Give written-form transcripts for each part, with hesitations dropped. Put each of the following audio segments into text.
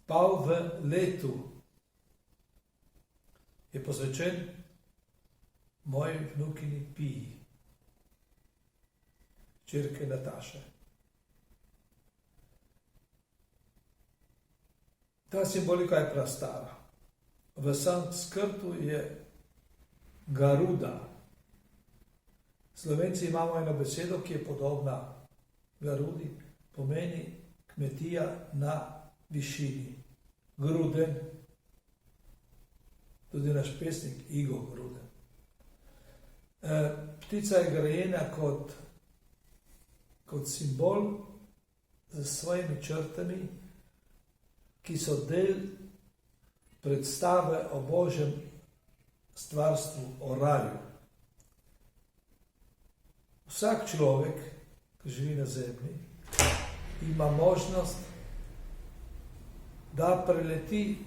Pal v letu je posvečen moji vnukini Piji, hčerke Nataše. Ta simbolika je prastara. V sanskrtu je Garuda. Slovenci imamo eno besedo, ki je podobna Garudi, pomeni kmetija na višini. Gruden, tudi naš pesnik Igo Gruden. Ptica je grajena kot simbol z svojimi črtami, ki so del predstave o Božjem stvarstvu, o raju. Vsak človek, ki živi na zemlji, ima možnost, da preleti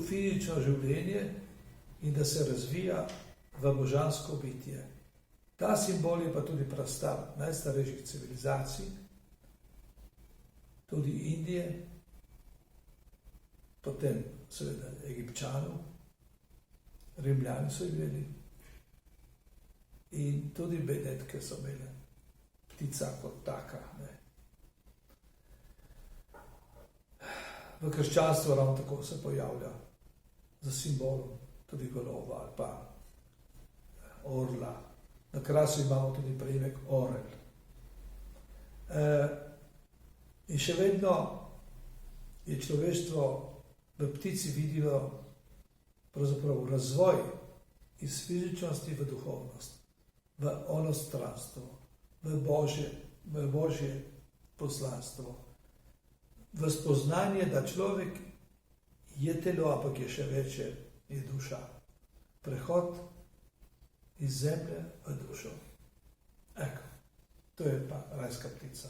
fizično življenje in da se razvija v božansko bitje. Ta simbol je pa tudi prastar najstarejših civilizacij, tudi Indije, potem seveda Egipčanov, Rimljani so imeli in tudi Benetke so imeli, ptica kot taka. Ne. V krščanstvu ravno tako se pojavlja za simbolom tudi golova ali pa orla. Na krasu imamo tudi priimek orel. In še vedno je človeštvo v ptici videlo pravzaprav razvoj iz fizičnosti v duhovnost, v onostranstvo, v Božje poslanstvo, v spoznanje, da človek je telo, ampak je še večje, je duša. Prehod iz zemlje v dušo. To je pa rajska ptica.